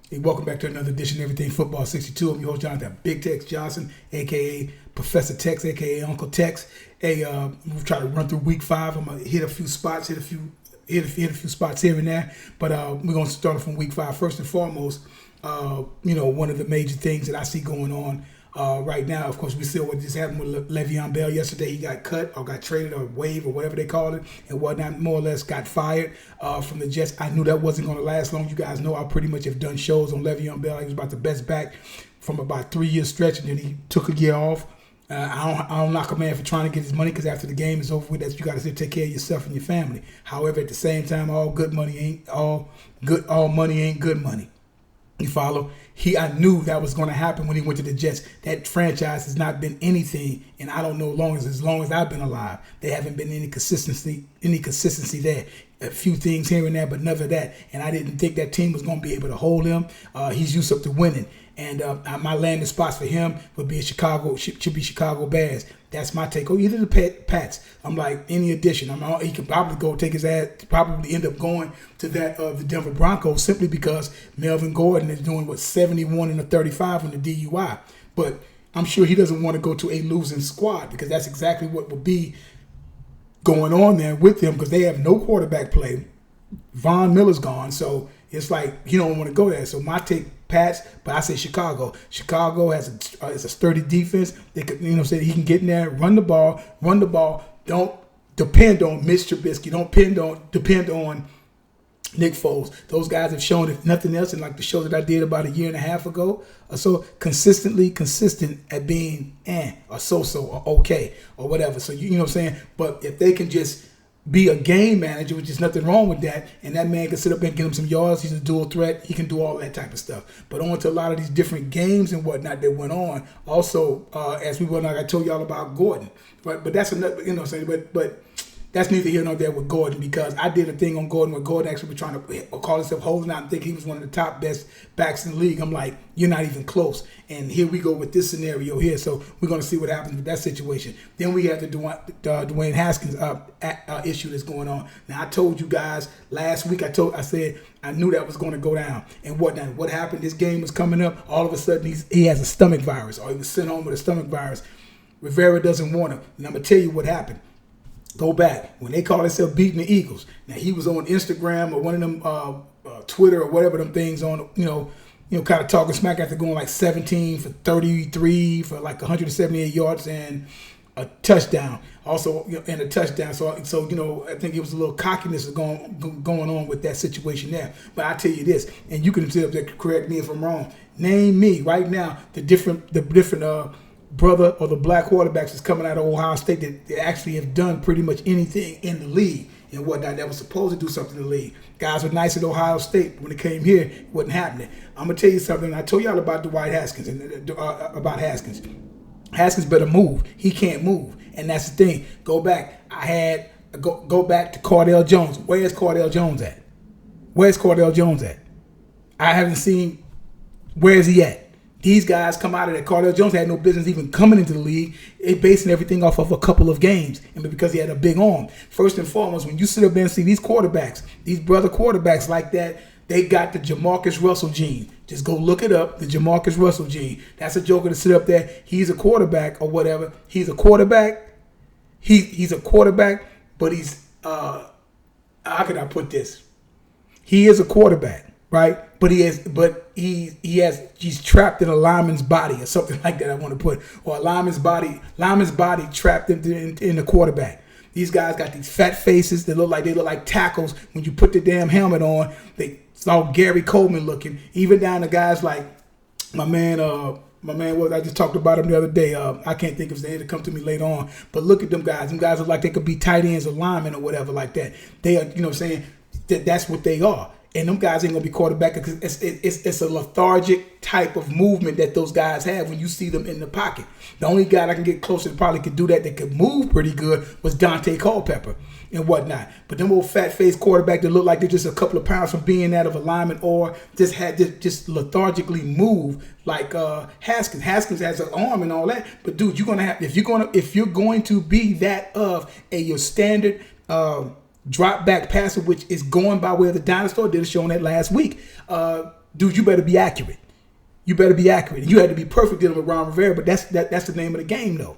Hey, welcome back to another edition of Everything Football 62. I'm your host, Jonathan Big Tex Johnson, a.k.a. Professor Tex, a.k.a. Uncle Tex. Hey, we'll try to run through week 5. I'm going to hit a few spots, hit a few spots here and there. But we're going to start from week 5. First and foremost, one of the major things that I see going on right now, of course, we see what just happened with Le'Veon Bell yesterday. He got cut or got traded or waived or whatever they call it and whatnot, more or less got fired from the Jets. I knew that wasn't going to last long. You guys know I pretty much have done shows on Le'Veon Bell. He was about the best back from about 3-year stretch, and then he took a year off. I don't knock a man for trying to get his money, because after the game is over with, you got to take care of yourself and your family. However, at the same time, all money ain't good money. You follow? I knew that was going to happen when he went to the Jets. That franchise has not been anything, and I don't know as long as I've been alive, there haven't been any consistency there. A few things here and there, but none of that. And I didn't think that team was going to be able to hold him. He's used up to winning. And my landing spots for him would be should be Chicago Bears. That's my take. Or either the Pats. I'm like, any addition. He could probably go take his ass, probably end up going to that of the Denver Broncos, simply because Melvin Gordon is doing 71 and a 35 on the DUI. But I'm sure he doesn't want to go to a losing squad, because that's exactly what will be going on there with them, because they have no quarterback play. Von Miller's gone, so it's like he don't want to go there. So my take, Pats, but I say Chicago. Chicago has a sturdy defense. They could, say he can get in there, run the ball. Don't depend on Mitch Trubisky. Don't depend on Nick Foles. Those guys have shown, if nothing else, in like the show that I did about a year and a half ago, or so, consistent at being or so or okay or whatever. So you know what I'm saying. But if they can just be a game manager, which is nothing wrong with that, and that man can sit up and get him some yards. He's a dual threat. He can do all that type of stuff. But on to a lot of these different games and whatnot that went on. Also, as we went on, I told y'all about Gordon. But that's another, but that's neither here nor there with Gordon, because I did a thing on Gordon where Gordon actually was trying to call himself holding out and think he was one of the top best backs in the league. I'm like, you're not even close. And here we go with this scenario here. So we're going to see what happens with that situation. Then we have the Dwayne Haskins issue that's going on. Now, I told you guys last week, I said I knew that was going to go down and whatnot. What happened? This game was coming up. All of a sudden, he has a stomach virus, or he was sent home with a stomach virus. Rivera doesn't want him. And I'm going to tell you what happened. Go back when they call themselves beating the Eagles. Now, he was on Instagram or one of them Twitter or whatever them things on, kind of talking smack after going like 17 for 33 for like 178 yards and a touchdown. Also, and a touchdown. So I think it was a little cockiness going on with that situation there. But I tell you this, and you can correct me if I'm wrong. Name me right now the different brother or the black quarterbacks that's coming out of Ohio State that actually have done pretty much anything in the league and whatnot that was supposed to do something in the league. Guys were nice at Ohio State. When it came here, it wasn't happening. I'm going to tell you something. I told y'all about Dwayne Haskins and about Haskins. Haskins better move. He can't move. And that's the thing. Go back. Go back to Cardale Jones. Where's Cardale Jones at? I haven't seen. Where's he at? These guys come out of that. Cardale Jones had no business even coming into the league. It basing everything off of a couple of games, and because he had a big arm. First and foremost, when you sit up there and see these quarterbacks, these brother quarterbacks like that, they got the Jamarcus Russell gene. Just go look it up, the Jamarcus Russell gene. That's a joker to sit up there. He's a quarterback or whatever. He's a quarterback. He's a quarterback, but he's how can I put this? He is a quarterback, right? But he's trapped in a lineman's body or something like that. I want to put, or a lineman's body trapped in the quarterback. These guys got these fat faces that look like tackles. When you put the damn helmet on, it's all Gary Coleman looking. Even down to guys like my man was, I just talked about him the other day. I can't think of his name. It'll come to me later on. But look at them guys. Them guys look like they could be tight ends or linemen or whatever like that. They are, saying that's what they are. And them guys ain't going to be quarterback because it's a lethargic type of movement that those guys have when you see them in the pocket. The only guy that can get closer that probably could do that could move pretty good was Dante Culpepper and whatnot. But them old fat-faced quarterback that look like they're just a couple of pounds from being that of a lineman or just lethargically move like Haskins. Haskins has an arm and all that. But, dude, you're going to have – if you're going to be that of your standard drop back passer, which is going by way of the dinosaur, did a show on that last week. dude, you better be accurate. You better be accurate. You had to be perfect dealing with Ron Rivera, but that's the name of the game, though.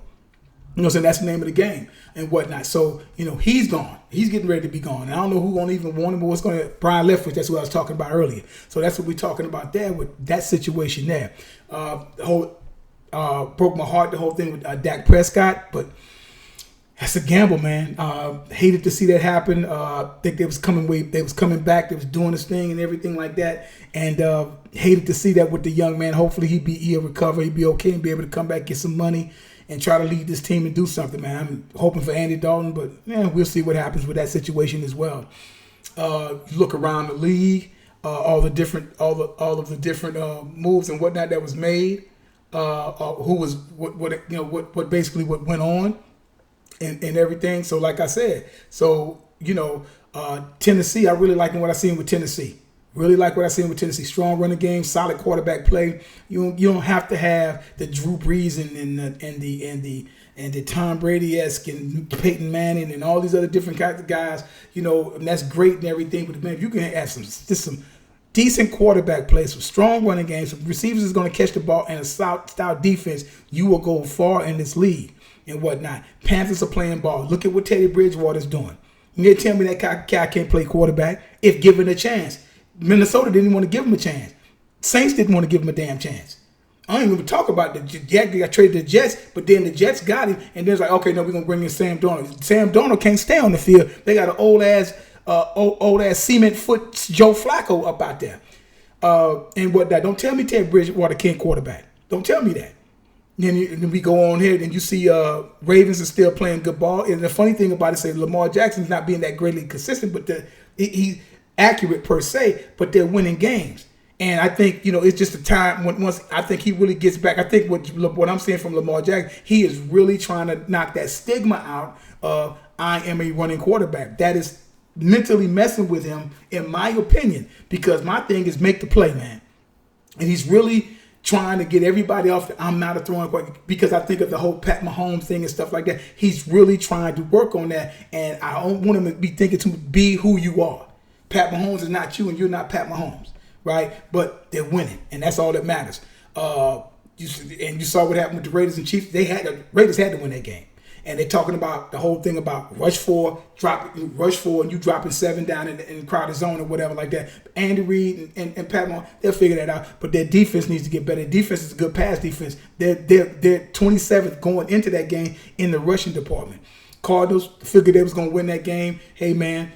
You know what I'm saying? That's the name of the game and whatnot. So, he's gone. He's getting ready to be gone. And I don't know who's going to even want him, but what's going to... Brian Leftwich, that's what I was talking about earlier. So that's what we're talking about there with that situation there. The whole... broke my heart, the whole thing with Dak Prescott, but that's a gamble, man. Hated to see that happen. Think they was coming back, they was doing this thing and everything like that, and hated to see that with the young man. Hopefully he'll recover, he'll be okay and be able to come back, get some money, and try to lead this team and do something, man. I'm hoping for Andy Dalton, but we'll see what happens with that situation as well. Look around the league, all of the different moves and whatnot that was made. Who was what basically what went on and everything. So like I said, Tennessee, I really like what I seen with Tennessee. Really like what I seen with Tennessee. Strong running game, solid quarterback play. You don't have to have the Drew Brees and the Tom Brady-esque and Peyton Manning and all these other different kinds of guys. And that's great and everything. But man, if you can have some decent quarterback play, some strong running games, some receivers is going to catch the ball, and a style defense, you will go far in this league and whatnot. Panthers are playing ball. Look at what Teddy Bridgewater's doing. You tell me that guy can't play quarterback if given a chance. Minnesota didn't want to give him a chance. Saints didn't want to give him a damn chance. I don't even talk about the Jets. Got traded to the Jets, but then the Jets got him, and then it's like, okay, no, we're going to bring in Sam Darnold. Sam Darnold can't stay on the field. They got an old ass cement foot Joe Flacco up out there. And whatnot. Don't tell me Ted Bridgewater can't quarterback. Don't tell me that. Then we go on here and you see Ravens are still playing good ball. And the funny thing about it, say Lamar Jackson's not being that greatly consistent, but he's accurate per se, but they're winning games. And I think, it's just a time once I think he really gets back. I think what I'm seeing from Lamar Jackson, he is really trying to knock that stigma out of I am a running quarterback. That is mentally messing with him, in my opinion, because my thing is make the play, man. And he's really trying to get everybody off I'm not a throwing quarterback, because I think of the whole Pat Mahomes thing and stuff like that. He's really trying to work on that, and I don't want him to be thinking to be who you are. Pat Mahomes is not you, and you're not Pat Mahomes, right? But they're winning, and that's all that matters. You saw what happened with the Raiders and Chiefs. Raiders had to win that game. And they're talking about the whole thing about rush four, and you dropping 7 down in the crowded zone or whatever like that. Andy Reid and Pat Mahomes, they'll figure that out. But their defense needs to get better. Their defense is a good pass defense. They're 27th going into that game in the rushing department. Cardinals figured they was going to win that game. Hey, man,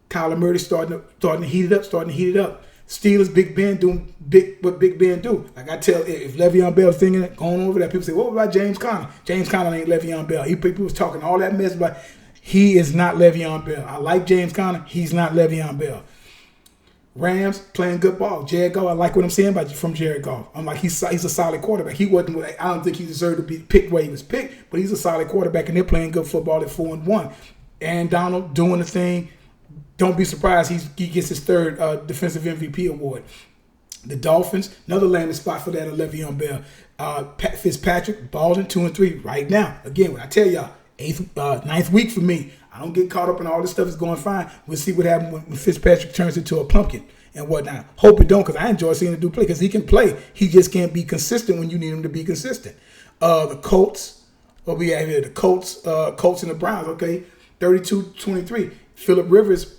Kyler Murray starting to heat it up. Steelers, Big Ben doing what Big Ben do. Like I tell, if Le'Veon Bell's thinking it, going over that, people say, what about James Conner? James Conner ain't Le'Veon Bell. People was talking all that mess about, he is not Le'Veon Bell. I like James Conner. He's not Le'Veon Bell. Rams playing good ball. Jared Goff, I like what I'm saying from Jared Goff. I'm like, he's a solid quarterback. He wasn't, I don't think he deserved to be picked where he was picked, but he's a solid quarterback, and they're playing good football at 4-1. And Donald doing the thing. Don't be surprised he gets his third defensive MVP award. The Dolphins, another landing spot for that, Le'Veon Bell. Fitzpatrick, balling 2-3 right now. Again, when I tell y'all, ninth week for me. I don't get caught up in all this stuff is going fine. We'll see what happens when Fitzpatrick turns into a pumpkin and whatnot. Hope it don't, because I enjoy seeing him do play, because he can play. He just can't be consistent when you need him to be consistent. The Colts, what we have here, the Colts and the Browns, okay, 32-23. Phillip Rivers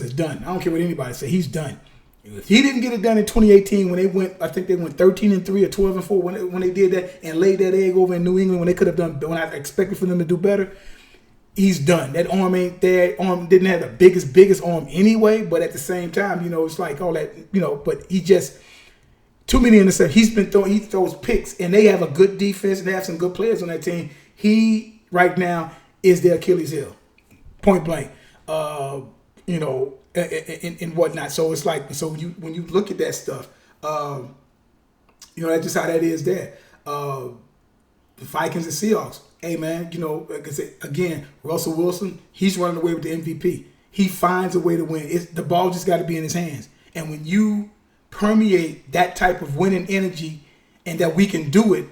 is done. I don't care what anybody say. He's done. If he didn't get it done in 2018 when they went 13-3 or 12-4 when they did that and laid that egg over in New England when they could have done, when I expected for them to do better, he's done. That arm ain't there. Arm didn't have the biggest arm anyway, but at the same time, it's like all that, but he just, too many interceptions. He throws picks, and they have a good defense, and they have some good players on that team. He, right now, is their Achilles heel. Point blank. And whatnot. So it's like, so when you look at that stuff, that's just how that is there. The Vikings and Seahawks. Hey man, like I said, again, Russell Wilson, he's running away with the MVP. He finds a way to win. The ball just got to be in his hands. And when you permeate that type of winning energy, and that we can do it,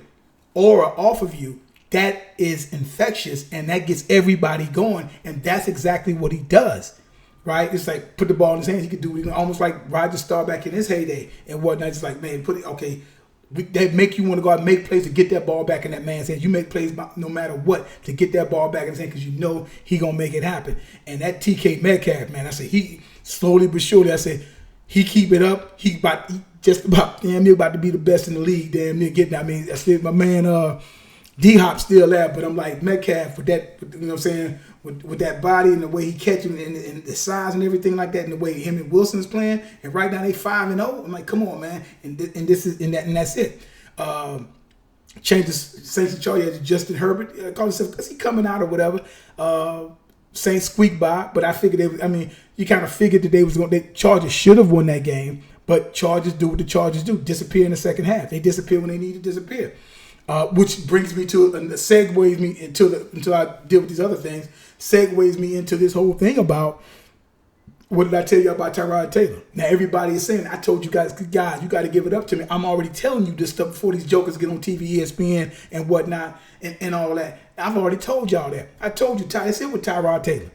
aura off of you, that is infectious, and that gets everybody going. And that's exactly what he does. right? It's like put the ball in his hands. He could do it almost like Roger Staubach in his heyday and whatnot. It's like, man, put it, okay. They make you want to go out and make plays to get that ball back in that man's hands. You make plays no matter what to get that ball back in his hand because you know he gonna make it happen. And that TK Metcalf, man, I say he slowly but surely. I say he keep it up. He just about damn near about to be the best in the league. Damn near getting. I mean, I said my man D Hop still there, but I'm like Metcalf with that. You know what I'm saying? With that body and the way he catching and the size and everything like that, and the way him and Wilson's playing, and right now they 5-0. I'm like, come on, man, and this is and that's it. Changes Saints and Chargers to Justin Herbert. Call himself because he coming out or whatever. Saints squeak by, but I figured you kind of figured that the Chargers should have won that game, but Chargers do what the Chargers do: disappear in the second half. They disappear when they need to disappear. Which brings me to segues me until I deal with these other things. Segues me into this whole thing about what did I tell you about Tyrod Taylor? Now everybody is saying I told you guys, you got to give it up to me. I'm already telling you this stuff before these jokers get on TV, ESPN, and whatnot, and all that. I've already told y'all that. I told you, it's it with Tyrod Taylor.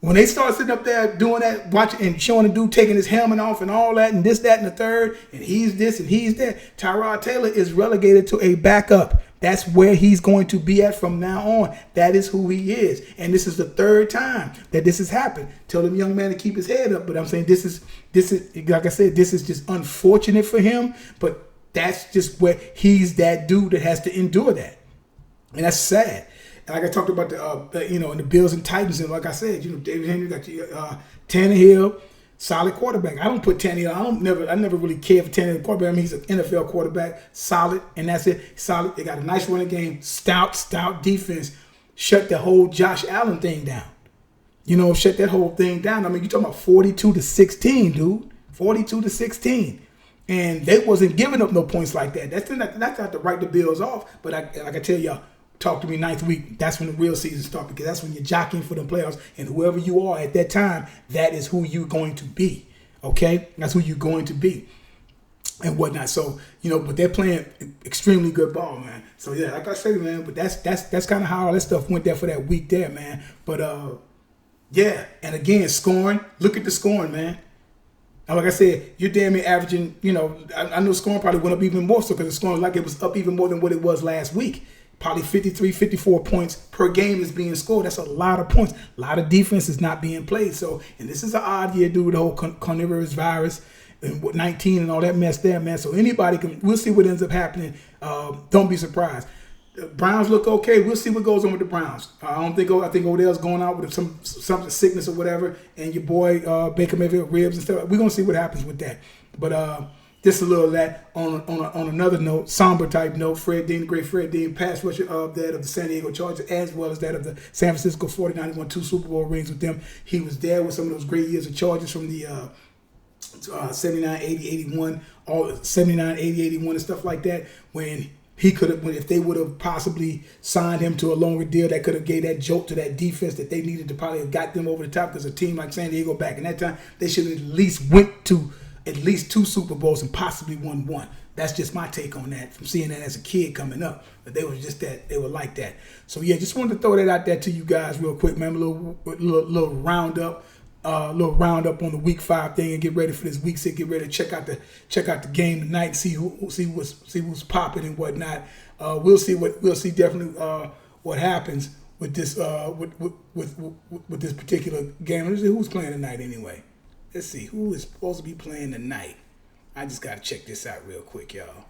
When they start sitting up there doing that, watching and showing the dude taking his helmet off and all that, and this, that, and the third, and he's this and he's that, Tyrod Taylor is relegated to a backup. That's where he's going to be at from now on. That is who he is. And this is the third time that this has happened. Tell the young man to keep his head up. But I'm saying this is like I said, this is just unfortunate for him. But that's just where he's that dude that has to endure that. And that's sad. And like I talked about and the Bills and Titans, and like I said, David Henry got Tannehill, solid quarterback. I don't put Tannehill. I never really cared for Tannehill quarterback. I mean, he's an NFL quarterback, solid, and that's it. Solid. They got a nice running game, stout defense. Shut the whole Josh Allen thing down. Shut that whole thing down. I mean, you're talking about 42-16, dude. 42-16. And they wasn't giving up no points like that. That's not to write the Bills off. But like I tell y'all, talk to me ninth week. That's when the real season starts, because that's when you're jockeying for the playoffs. And whoever you are at that time, that is who you're going to be. Okay? That's who you're going to be. And whatnot. So, but they're playing extremely good ball, man. So yeah, like I said, man, but that's kind of how all that stuff went there for that week there, man. But yeah, and again, scoring. Look at the scoring, man. And like I said, you're damn near averaging, I know scoring probably went up even more so because the scoring like it was up even more than what it was last week. Probably 53, 54 points per game is being scored. That's a lot of points. A lot of defense is not being played. So, and this is an odd year due to the whole coronavirus virus and 19 and all that mess there, man. So we'll see what ends up happening. Don't be surprised. The Browns look okay. We'll see what goes on with the Browns. I think Odell's going out with some sickness or whatever, and your boy Baker Mayfield ribs and stuff. We're gonna see what happens with that. But just a little of that on another note, somber type note. Fred Dean, the great Fred Dean, pass rusher of the San Diego Chargers, as well as that of the San Francisco 49ers. He won 2 Super Bowl rings with them. He was there with some of those great years of Chargers from the 79, 80, 81, all 79, 80, 81 and stuff like that. When he could have, if they would have possibly signed him to a longer deal, that could have gave that jolt to that defense that they needed to probably have got them over the top. Because a team like San Diego back in that time, they should have at least went to at least 2 Super Bowls and possibly won 1. That's just my take on that from seeing that as a kid coming up. But they were just that, they were like that. So yeah, just wanted to throw that out there to you guys real quick, man. A little roundup. Little roundup on the week 5 thing and get ready for this week 6. Get ready to check out the game tonight and see who's popping and whatnot. We'll see definitely what happens with this with this particular game. Let's see who's playing tonight anyway. Let's see who is supposed to be playing tonight. I just gotta check this out real quick, y'all.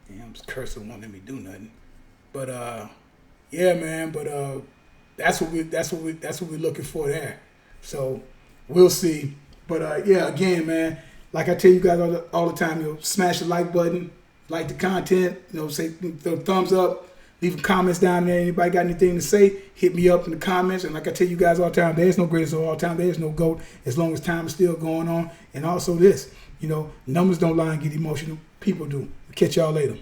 Damn, this cursor won't let me do nothing. But yeah, man. But that's what we're looking for there. So we'll see. But yeah, again, man, like I tell you guys all the time, smash the like button, like the content, say thumbs up, leave comments down there. Anybody got anything to say, hit me up in the comments. And like I tell you guys all the time, there is no greatest of all time. There is no GOAT as long as time is still going on. And also this, numbers don't lie and get emotional. People do. Catch y'all later.